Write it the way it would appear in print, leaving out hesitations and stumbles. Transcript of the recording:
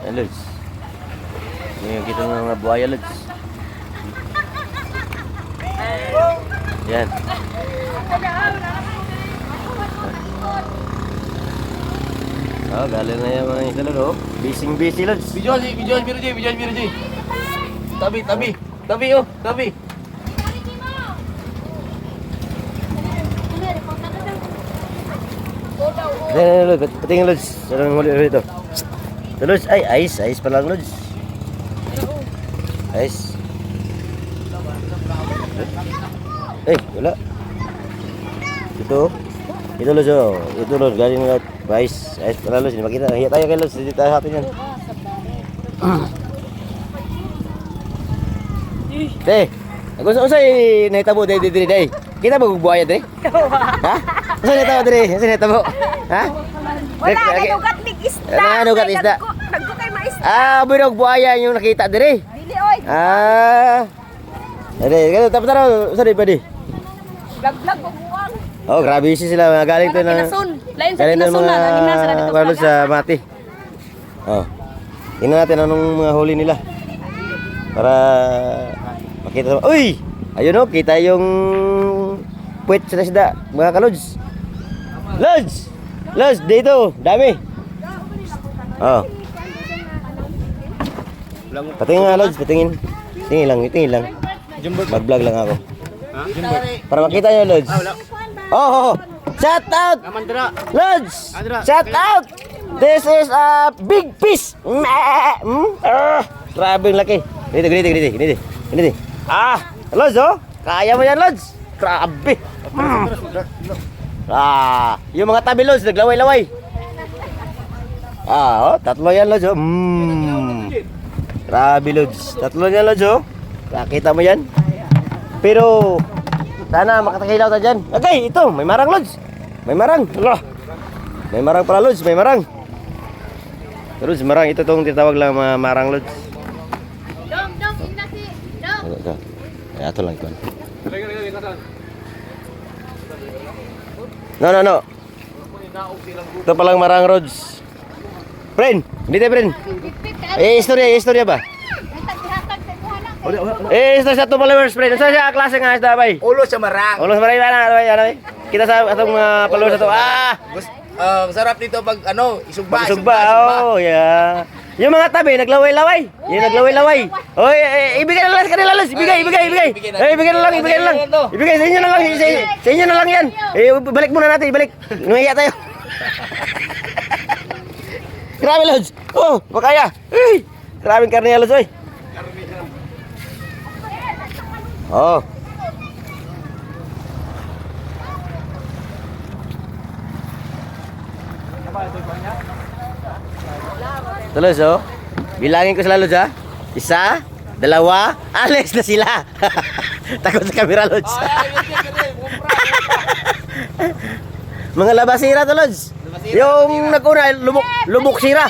Ayan, Lods. Ngayon kita ng mga buhaya, Lods. Yan. Oh, galing na yung mga isla, Lods. Busy, Lods. Video, Ji. Tabi, oh, tabi. Ayan, Lods. Patingin, Lods. Sarang huli ito. Ito, Lods. Ay, ice pa lang, Lods. Ice. Eh, wala. Ito, Lods, oh. Ito, Lods. Galing nga. Ice pala, Lods. Hindi makita. Hiya tayo kay Lods. Hindi tayo hatin yan. Deh, ako usay nahitabo dai. Kita ba buhaya dre? Ha? Usay nahitabo dre? Usay nahitabo? Ha? Wala, nanugat mig isda. Nanugat isda. Nagko kay maisda. Ah, binog buhaya yung nakita dre. Dili oy. Ah. Dre, tapos tara, usay pa di. Vlog ko buwang. Oh, grabe sila galing to na. Lain sa Galing ng kinasun na, gimnasa na dito. mga sa mati. Oh. Tingnan natin anong mga huli nila. Para makita. Uy! Ayun oh, kita yung puwet sa isda, mga kalods. Lods, dito, dami. Oh. Patingin nga, Lods, patingin. Tingin lang. Mag-vlog lang ako. Para makita nyo, Lods. Oh. Shout out! Lods! Shout out! This is a big fish. Grabe yung laki. Ganito. Ah, Lods, oh. Kaya mo yan, Lods. Grabe. Yung mga tabi, Lods, naglaway-laway. Oh, tatlo yan, Lods, oh. Grabe, Lods. Tatlo yan, Lods, oh. Nakita mo yan. Pero, sana makatakilaw ta dyan. Okay, ito, may marang, Lods. May marang. Allah. May marang pala, Lods, may marang. Lods, marang. Ito itong tinatawag lang mga marang, Lods. Ito. Ay, ato lang ito. No. Ito palang marang, Rods. Friend, hindi tayo, friend. Istorya ba? Istorya sa 2 followers, friend. Ano siya klase nga isda, bay? Ulo sa marang. Ulos marang ano, kita sa atong mga followers na to. Sarap dito pag isugba. Oh, yeah. Yung mga tabi, naglaway-laway. Oy, ibigay na lang sa kanila, Lods. Ibigay. Ibigay na lang. Ibigay sa inyo na lang. Sa inyo na lang yan. Balik muna natin, balik. Nuhiya tayo. Grabe, Lods. Oh, makaya. Grabing karne yan, Lods, oy. Oh. Tulos, oh. Bilangin ko sila, Lods, ha. 1, 2, alis na sila. Takot sa camera, Lods. Mga labasira to, Lods. Yung naguna, lubok sira.